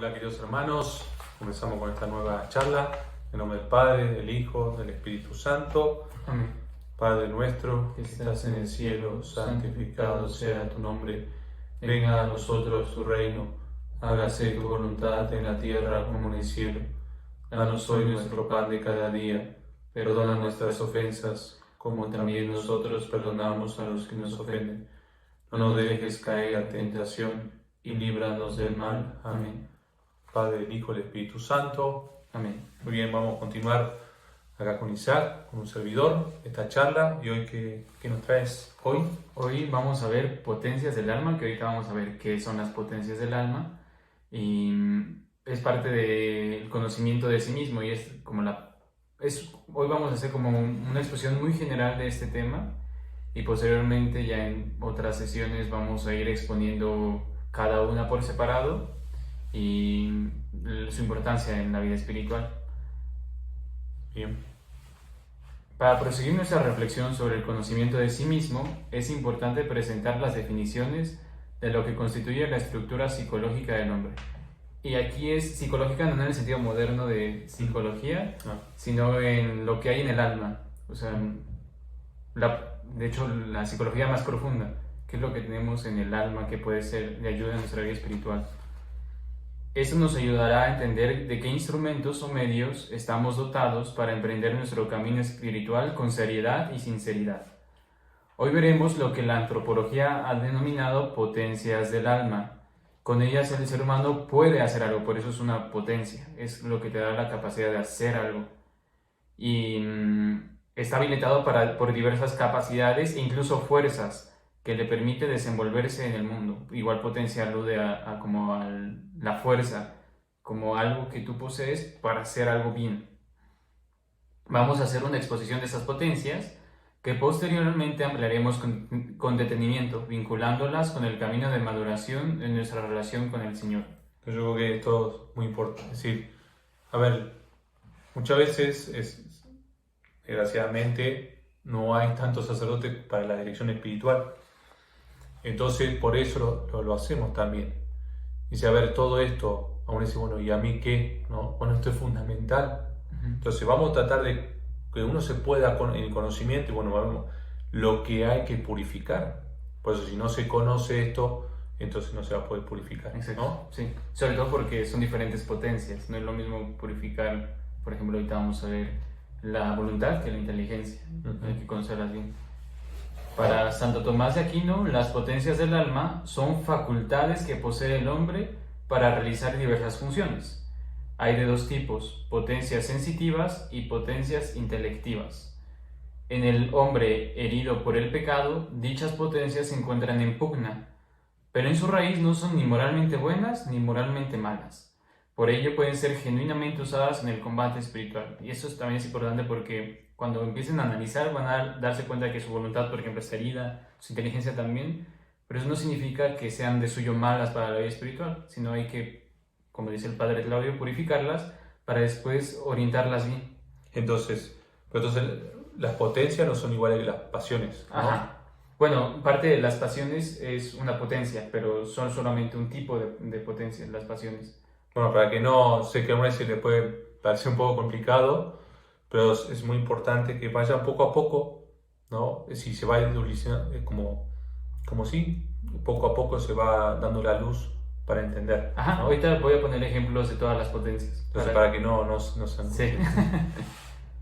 Hola queridos hermanos, comenzamos con esta nueva charla en nombre del Padre, del Hijo, del Espíritu Santo. Amén. Padre nuestro que estás en el cielo, santificado sea tu nombre. Venga a nosotros tu reino, hágase tu voluntad en la tierra como en el cielo. Danos hoy nuestro pan de cada día, perdona nuestras ofensas, como también nosotros perdonamos a los que nos ofenden. No nos dejes caer en tentación y líbranos del mal. Amén. Padre, el Hijo, el Espíritu Santo. Amén. Muy bien, vamos a continuar acá con Isaac, con un servidor, esta charla. ¿Y hoy qué nos traes hoy? Hoy vamos a ver potencias del alma, que ahorita vamos a ver qué son las potencias del alma. Y es parte del conocimiento de sí mismo y es como hoy vamos a hacer como una exposición muy general de este tema y posteriormente ya en otras sesiones vamos a ir exponiendo cada una por separado y su importancia en la vida espiritual. Bien. Para proseguir nuestra reflexión sobre el conocimiento de sí mismo, es importante presentar las definiciones de lo que constituye la estructura psicológica del hombre. Y aquí es psicológica no en el sentido moderno de psicología, sino en lo que hay en el alma. O sea, de hecho, la psicología más profunda, que es lo que tenemos en el alma que puede ser de ayuda en nuestra vida espiritual. Esto nos ayudará a entender de qué instrumentos o medios estamos dotados para emprender nuestro camino espiritual con seriedad y sinceridad. Hoy veremos lo que la antropología ha denominado potencias del alma. Con ellas el ser humano puede hacer algo, por eso es una potencia, es lo que te da la capacidad de hacer algo. Y está habilitado por diversas capacidades e incluso fuerzas que le permite desenvolverse en el mundo. Igual potencia alude a la fuerza, como algo que tú posees para hacer algo bien. Vamos a hacer una exposición de estas potencias que posteriormente ampliaremos con detenimiento, vinculándolas con el camino de maduración en nuestra relación con el Señor. Yo creo que esto es muy importante. Es decir, a ver, muchas veces, desgraciadamente, no hay tantos sacerdotes para la dirección espiritual. Entonces, por eso lo hacemos también. Dice, a ver, todo esto, aún dice, bueno, ¿y a mí qué? ¿No? Bueno, esto es fundamental. Entonces, vamos a tratar de que uno se pueda con el conocimiento, y bueno, vamos, lo que hay que purificar. Por eso, si no se conoce esto, entonces no se va a poder purificar. Exacto. ¿No? Sí, sobre todo porque son diferentes potencias. No es lo mismo purificar, por ejemplo, ahorita vamos a ver la voluntad que la inteligencia. Hay que conocerlas bien. Para Santo Tomás de Aquino, las potencias del alma son facultades que posee el hombre para realizar diversas funciones. Hay de dos tipos, potencias sensitivas y potencias intelectivas. En el hombre herido por el pecado, dichas potencias se encuentran en pugna, pero en su raíz no son ni moralmente buenas ni moralmente malas. Por ello pueden ser genuinamente usadas en el combate espiritual. Y eso también es importante porque cuando empiecen a analizar van a darse cuenta de que su voluntad, por ejemplo, está herida, su inteligencia también, pero eso no significa que sean de suyo malas para la vida espiritual, sino hay que, como dice el Padre Claudio, purificarlas para después orientarlas bien. Entonces, las potencias no son iguales que las pasiones, ¿no? Ajá. Bueno, parte de las pasiones es una potencia, pero son solamente un tipo de potencia, las pasiones. Bueno, para que no, sé que a uno se le puede parecer un poco complicado, pero es muy importante que vaya poco a poco, ¿no? Si se va evolucionando, como si poco a poco se va dando la luz para entender. Ajá, ¿no? ahorita voy a poner ejemplos de todas las potencias. Entonces, para que no se Sí.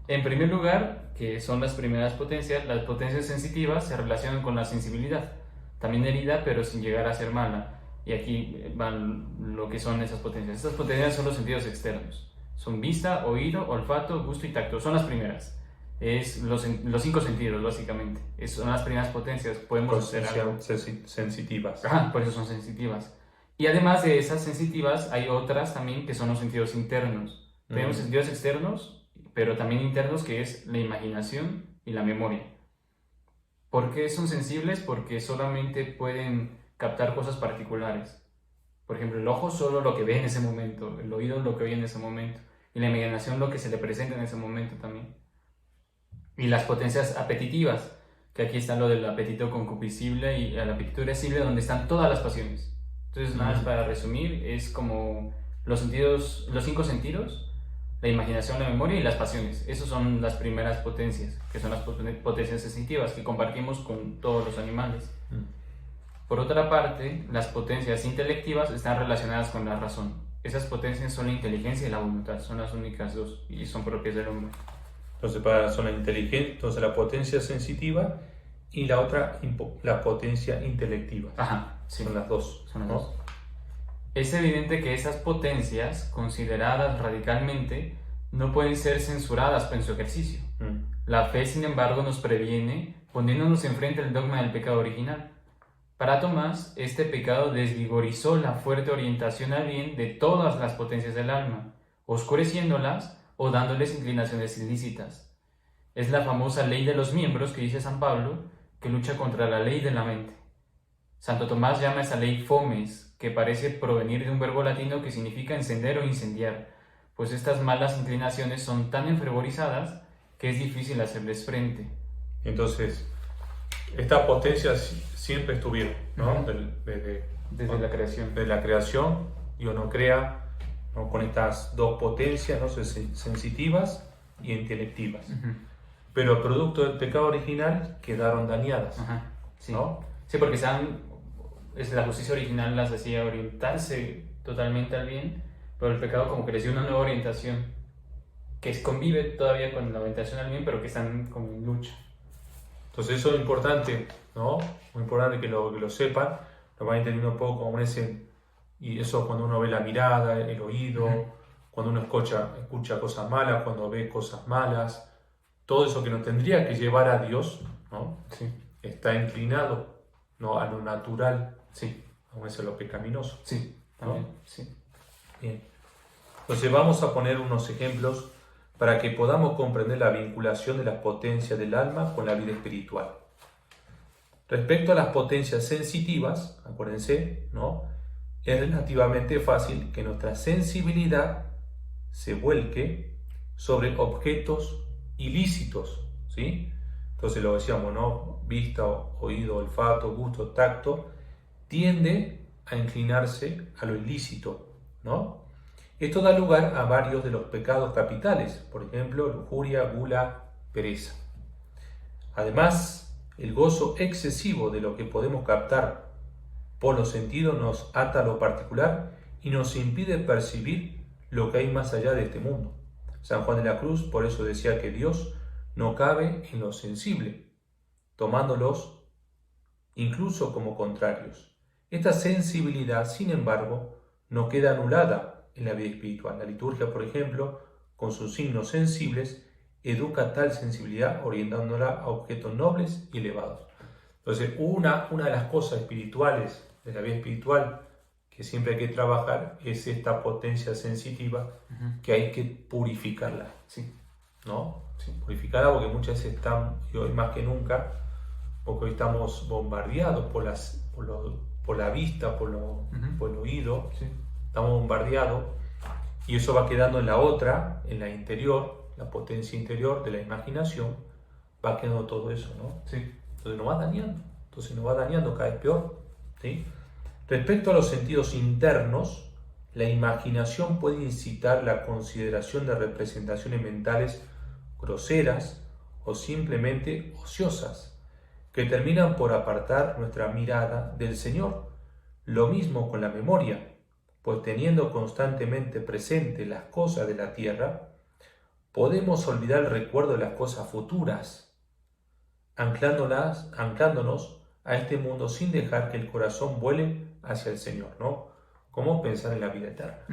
En primer lugar, que son las primeras potencias, las potencias sensitivas se relacionan con la sensibilidad, también herida, pero sin llegar a ser mala. Y aquí van lo que son esas potencias. Estas potencias son los sentidos externos. Son vista, oído, olfato, gusto y tacto. Son las primeras. Es los 5 sentidos, básicamente. Son las primeras potencias. Podemos hacer algo. Sensitivas. Ajá, por eso son sensitivas. Y además de esas sensitivas, hay otras también que son los sentidos internos. Tenemos sentidos externos, pero también internos, que es la imaginación y la memoria. ¿Por qué son sensibles? Porque solamente pueden captar cosas particulares. Por ejemplo, el ojo solo lo que ve en ese momento, el oído lo que oye en ese momento, y la imaginación lo que se le presenta en ese momento también. Y las potencias apetitivas, que aquí está lo del apetito concupiscible y el apetito irascible, donde están todas las pasiones. Entonces, nada más para resumir, es como Los cinco sentidos, la imaginación, la memoria y las pasiones. Esas son las primeras potencias, que son las potencias sensitivas que compartimos con todos los animales. Por otra parte, las potencias intelectivas están relacionadas con la razón. Esas potencias son la inteligencia y la voluntad, son las únicas dos y son propias del hombre. Entonces, son la inteligencia, entonces la potencia sensitiva y la otra, la potencia intelectiva. Ajá, sí. Son las dos. Son las ¿no? dos. Es evidente que estas potencias, consideradas radicalmente, no pueden ser censuradas en su ejercicio. La fe, sin embargo, nos previene poniéndonos enfrente al dogma del pecado original. Para Tomás, este pecado desvigorizó la fuerte orientación al bien de todas las potencias del alma, oscureciéndolas o dándoles inclinaciones ilícitas. Es la famosa ley de los miembros que dice San Pablo, que lucha contra la ley de la mente. Santo Tomás llama a esa ley fomes, que parece provenir de un verbo latino que significa encender o incendiar, pues estas malas inclinaciones son tan enfervorizadas que es difícil hacerles frente. Entonces, estas potencias siempre estuvieron, ¿no? Desde la creación. Desde la creación, Dios nos crea, ¿no? Con estas dos potencias, ¿no? Sensitivas y intelectivas. Pero producto del pecado original quedaron dañadas. Sí. ¿No? Sí, porque la justicia original las hacía orientarse totalmente al bien, pero el pecado como que les dio una nueva orientación que convive todavía con la orientación al bien, pero que están como en lucha. Entonces eso es importante, ¿no? Muy importante que lo sepan, lo van entendiendo un poco como y eso cuando uno ve la mirada, el oído, cuando uno escucha cosas malas, cuando ve cosas malas, todo eso que nos tendría que llevar a Dios, ¿no? Sí. Está inclinado, ¿no? A lo natural, sí, a eso, lo pecaminoso. Sí, también, ¿no? Sí. Bien. Entonces vamos a poner unos ejemplos para que podamos comprender la vinculación de las potencias del alma con la vida espiritual. Respecto a las potencias sensitivas, acuérdense, ¿no? Es relativamente fácil que nuestra sensibilidad se vuelque sobre objetos ilícitos, ¿sí? Entonces lo decíamos, ¿no? Vista, oído, olfato, gusto, tacto, tiende a inclinarse a lo ilícito, ¿no? Esto da lugar a varios de los pecados capitales, por ejemplo, lujuria, gula, pereza. Además, el gozo excesivo de lo que podemos captar por los sentidos nos ata a lo particular y nos impide percibir lo que hay más allá de este mundo. San Juan de la Cruz por eso decía que Dios no cabe en lo sensible, tomándolos incluso como contrarios. Esta sensibilidad, sin embargo, no queda anulada en la vida espiritual. La liturgia, por ejemplo, con sus signos sensibles, educa tal sensibilidad orientándola a objetos nobles y elevados. Entonces, una de las cosas espirituales de la vida espiritual que siempre hay que trabajar es esta potencia sensitiva que hay que purificarla. Sí. ¿No? Sí. Purificarla porque muchas veces están, y hoy más que nunca, porque hoy estamos bombardeados por la vista, por el oído, sí. Estamos bombardeados y eso va quedando en la otra, en la interior, la potencia interior de la imaginación, va quedando todo eso, ¿no? Sí. Entonces nos va dañando cada vez peor, ¿sí? Respecto a los sentidos internos, la imaginación puede incitar la consideración de representaciones mentales groseras o simplemente ociosas, que terminan por apartar nuestra mirada del Señor. Lo mismo con la memoria, pues teniendo constantemente presente las cosas de la tierra, podemos olvidar el recuerdo de las cosas futuras, anclándonos a este mundo sin dejar que el corazón vuele hacia el Señor, ¿no? ¿Cómo pensar en la vida eterna?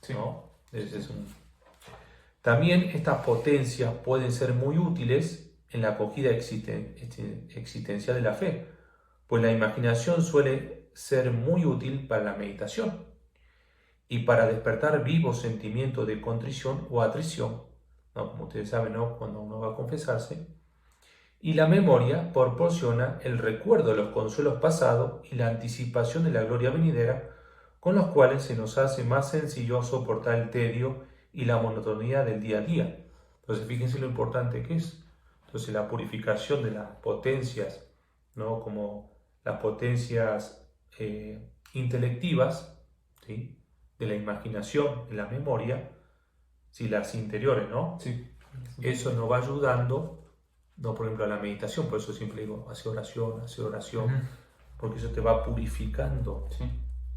Sí. ¿No? También estas potencias pueden ser muy útiles en la acogida existencial de la fe, pues la imaginación suele ser muy útil para la meditación y para despertar vivos sentimientos de contrición o atrición, ¿no? Como ustedes saben, ¿no? Cuando uno va a confesarse. Y la memoria proporciona el recuerdo de los consuelos pasados y la anticipación de la gloria venidera, con los cuales se nos hace más sencillo soportar el tedio y la monotonía del día a día. Entonces, fíjense lo importante que es. Entonces, la purificación de las potencias, ¿no? Como las potencias intelectivas, ¿sí? de la imaginación, de la memoria, si las interiores, ¿no? Sí. Eso nos va ayudando, no, por ejemplo, a la meditación, por eso siempre digo, hace oración, porque eso te va purificando. Sí.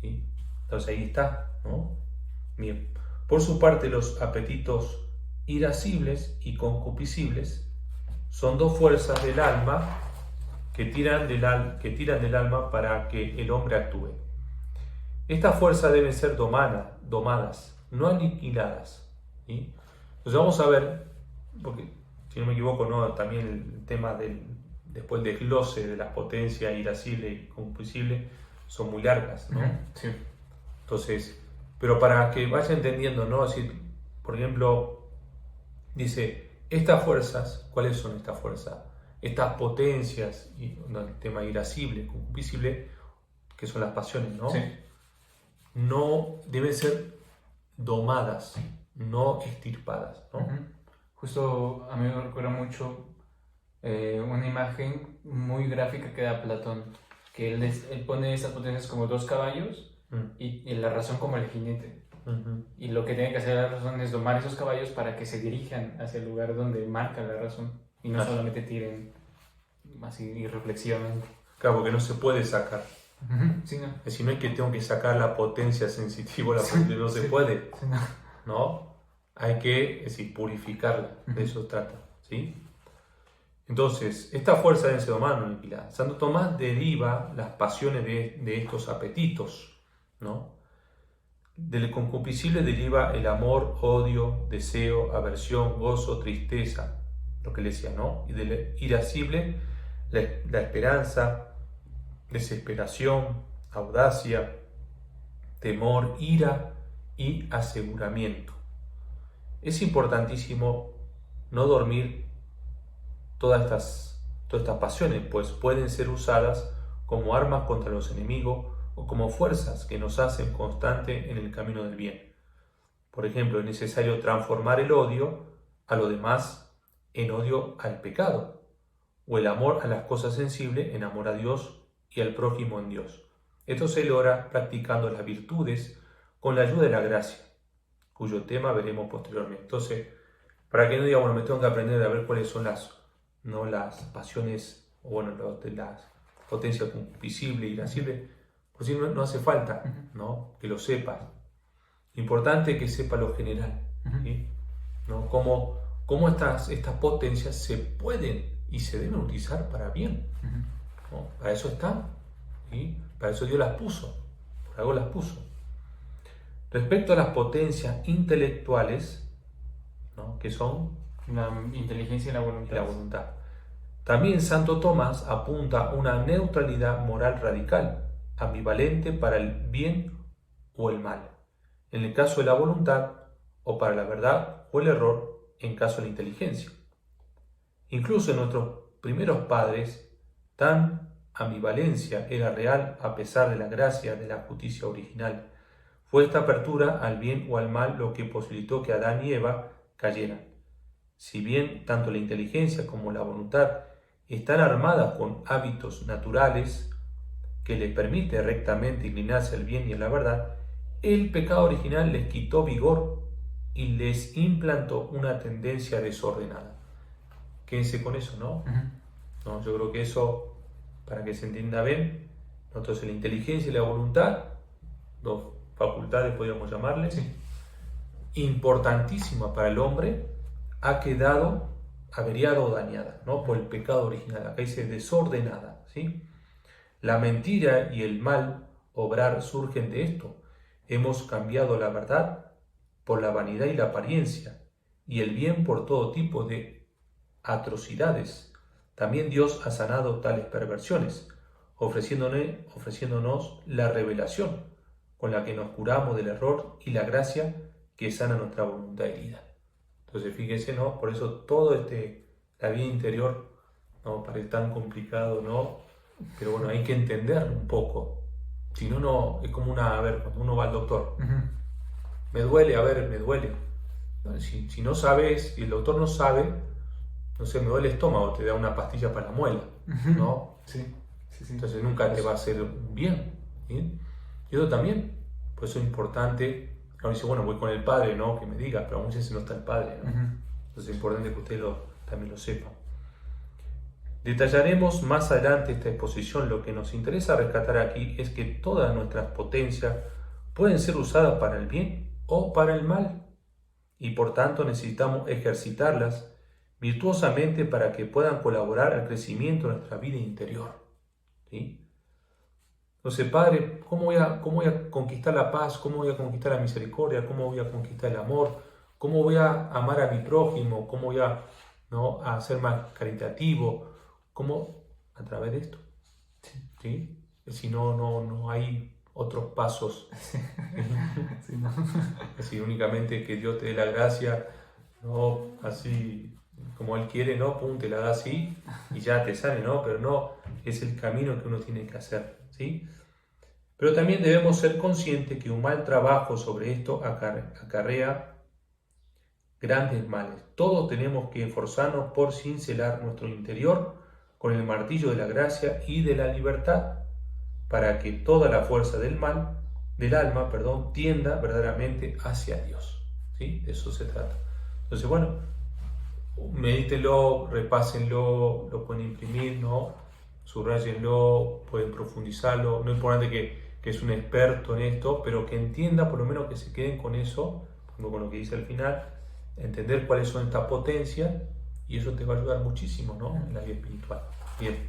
¿Sí? Entonces ahí está, ¿no? Bien. Por su parte, los apetitos irascibles y concupiscibles son dos fuerzas del alma que tiran del alma para que el hombre actúe. Estas fuerzas deben ser domadas, no aniquiladas. ¿Sí? Entonces vamos a ver, porque si no me equivoco, ¿no? También el tema después del desglose de las potencias irascibles y concupiscibles son muy largas, ¿no? Sí. Entonces, pero para que vaya entendiendo, ¿no? Es decir, por ejemplo, dice, estas fuerzas, ¿cuáles son estas fuerzas? Estas potencias, no, el tema irascible, concupiscible, que son las pasiones, ¿no? Sí. No deben ser domadas, no extirpadas, ¿no? Justo a mí me recuerda mucho una imagen muy gráfica que da Platón, que él pone esas potencias como dos caballos y la razón como el jinete. Y lo que tiene que hacer la razón es domar esos caballos para que se dirijan hacia el lugar donde marca la razón y no solamente tiren así irreflexivamente. Claro, porque no se puede sacar. Sí, no. Es decir, no es que tengo que sacar la potencia sensitiva, la potencia, no se puede, Sí, no. ¿no? Hay que, es decir, purificarla, de eso trata, ¿sí? Entonces, esta fuerza debe ser domada, no aniquilada. Santo Tomás deriva las pasiones de estos apetitos, ¿no? Del concupiscible deriva el amor, odio, deseo, aversión, gozo, tristeza, lo que le decía, ¿no? Y del irascible, la esperanza, desesperación, audacia, temor, ira y aseguramiento. Es importantísimo no dormir todas estas pasiones, pues pueden ser usadas como armas contra los enemigos o como fuerzas que nos hacen constante en el camino del bien. Por ejemplo, es necesario transformar el odio a lo demás en odio al pecado, o el amor a las cosas sensibles en amor a Dios y al prójimo en Dios. Esto se logra practicando las virtudes con la ayuda de la gracia, cuyo tema veremos posteriormente. Entonces, para que no diga, bueno, me tengo que aprender a ver cuáles son las pasiones, o bueno, las potencias concupiscibles y irascibles, pues si no hace falta, ¿no? Que lo sepas. Lo importante es que sepa lo general, ¿sí? ¿No? Cómo estas potencias se pueden y se deben utilizar para bien, ¿no? Para eso están, ¿sí? Para eso Dios las puso, por algo las puso. Respecto a las potencias intelectuales, ¿no? Que son la inteligencia y la voluntad. También Santo Tomás apunta a una neutralidad moral radical, ambivalente para el bien o el mal, en el caso de la voluntad, o para la verdad o el error, en caso de la inteligencia. Incluso en nuestros primeros padres, tan ambivalencia era real a pesar de la gracia de la justicia original. Fue esta apertura al bien o al mal lo que posibilitó que Adán y Eva cayeran. Si bien tanto la inteligencia como la voluntad están armadas con hábitos naturales que les permite rectamente inclinarse al bien y a la verdad, el pecado original les quitó vigor y les implantó una tendencia desordenada. Quédense con eso, ¿no? No, yo creo que eso, para que se entienda bien, entonces la inteligencia y la voluntad, dos facultades podríamos llamarles, importantísima para el hombre, ha quedado averiada o dañada, ¿no? Por el pecado original. Acá dice desordenada, ¿sí? La mentira y el mal obrar surgen de esto. Hemos cambiado la verdad por la vanidad y la apariencia, y el bien por todo tipo de atrocidades. También Dios ha sanado tales perversiones, ofreciéndonos la revelación, con la que nos curamos del error, y la gracia que sana nuestra voluntad herida. Entonces fíjense, ¿no? Por eso todo la vida interior, no parece tan complicado, ¿no? Pero bueno, hay que entender un poco. Si no, no, es como a ver, cuando uno va al doctor, me duele, me duele. Si no sabes, si el doctor no sabe, no sé, me duele el estómago, te da una pastilla para la muela, ¿no? Sí. Entonces nunca te va a hacer bien, ¿sí? Y eso también, por eso es importante Uno dice, bueno, voy con el Padre, ¿no? Que me diga, pero muchas veces no está el Padre, ¿no? Ujú. Entonces es importante que usted también lo sepa. Detallaremos más adelante esta exposición. Lo que nos interesa rescatar aquí es que todas nuestras potencias pueden ser usadas para el bien o para el mal, y por tanto necesitamos ejercitarlas virtuosamente para que puedan colaborar al crecimiento de nuestra vida interior. ¿Sí? Entonces, Padre, ¿cómo voy a conquistar la paz? ¿Cómo voy a conquistar la misericordia? ¿Cómo voy a conquistar el amor? ¿Cómo voy a amar a mi prójimo? ¿Cómo voy a, ¿no?, a ser más caritativo? ¿Cómo? A través de esto. ¿Sí? Si no hay otros pasos. Sí, ¿no? Así únicamente que Dios te dé la gracia, no así como Él quiere, no, pum, te la da así y ya te sale, ¿no? Pero no, es el camino que uno tiene que hacer, ¿sí? Pero también debemos ser conscientes que un mal trabajo sobre esto acarrea grandes males. Todos tenemos que esforzarnos por cincelar nuestro interior con el martillo de la gracia y de la libertad, para que toda la fuerza del alma, tienda verdaderamente hacia Dios. ¿Sí? De eso se trata. Entonces, bueno, medítenlo, repásenlo, lo pueden imprimir, ¿no? Subrayenlo, pueden profundizarlo. No es importante que es un experto en esto, pero que entienda, por lo menos que se queden con eso, con lo que dice al final, entender cuáles son estas potencias, y eso te va a ayudar muchísimo, ¿no?, en la vida espiritual. Bien.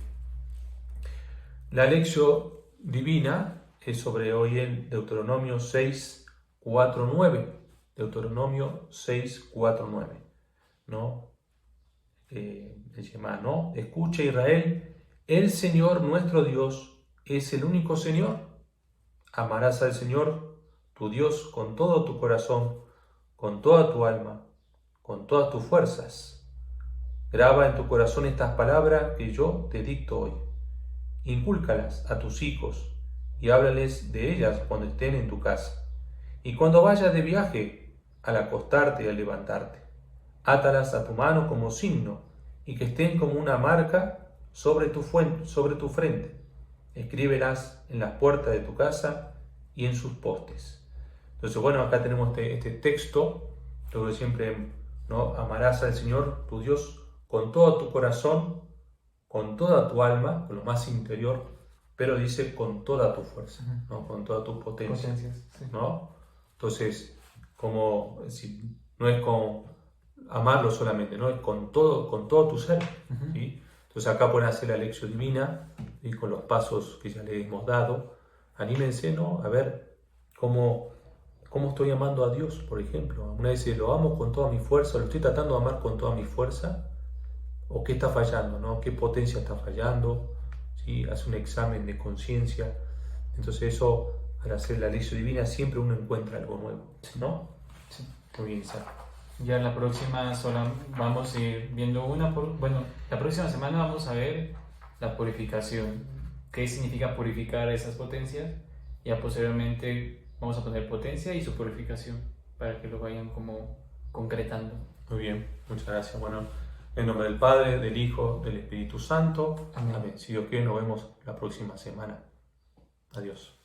La lección divina es sobre hoy en Deuteronomio 6, 4, 9. Deuteronomio 6, 4, 9. ¿No? El Shema, ¿no? Escucha, Israel, el Señor nuestro Dios es el único Señor. Amarás al Señor tu Dios con todo tu corazón, con toda tu alma, con todas tus fuerzas. Graba en tu corazón estas palabras que yo te dicto hoy. Incúlcalas a tus hijos y háblales de ellas cuando estén en tu casa y cuando vayas de viaje, al acostarte y al levantarte. Átalas a tu mano como signo y que estén como una marca sobre tu frente. Escríbelas en las puertas de tu casa y en sus postes. Entonces, bueno, acá tenemos este texto, lo que siempre, ¿no? Amarás al Señor tu Dios con todo tu corazón, con toda tu alma, con lo más interior, pero dice con toda tu fuerza, ¿no? Con toda tu potencia, Sí. ¿no? Entonces, como si, no es con amarlo solamente, ¿no? Es con todo tu ser, ¿sí? Entonces acá pueden hacer la lección divina y con los pasos que ya les hemos dado, anímense, ¿no?, a ver cómo estoy amando a Dios, por ejemplo. Una vez lo amo con toda mi fuerza, lo estoy tratando de amar con toda mi fuerza, o qué está fallando, ¿no? ¿Qué potencia está fallando? ¿Sí? Hace un examen de conciencia. Entonces eso, al hacer la lección divina, siempre uno encuentra algo nuevo, ¿no? Sí. Muy bien, Isaac. Ya la próxima vamos a ir viendo la próxima semana vamos a ver la purificación. ¿Qué significa purificar esas potencias? Ya posteriormente vamos a poner potencia y su purificación para que lo vayan como concretando. Muy bien, muchas gracias. Bueno, en nombre del Padre, del Hijo, del Espíritu Santo. Amén. Amén. Si Dios quiere, nos vemos la próxima semana. Adiós.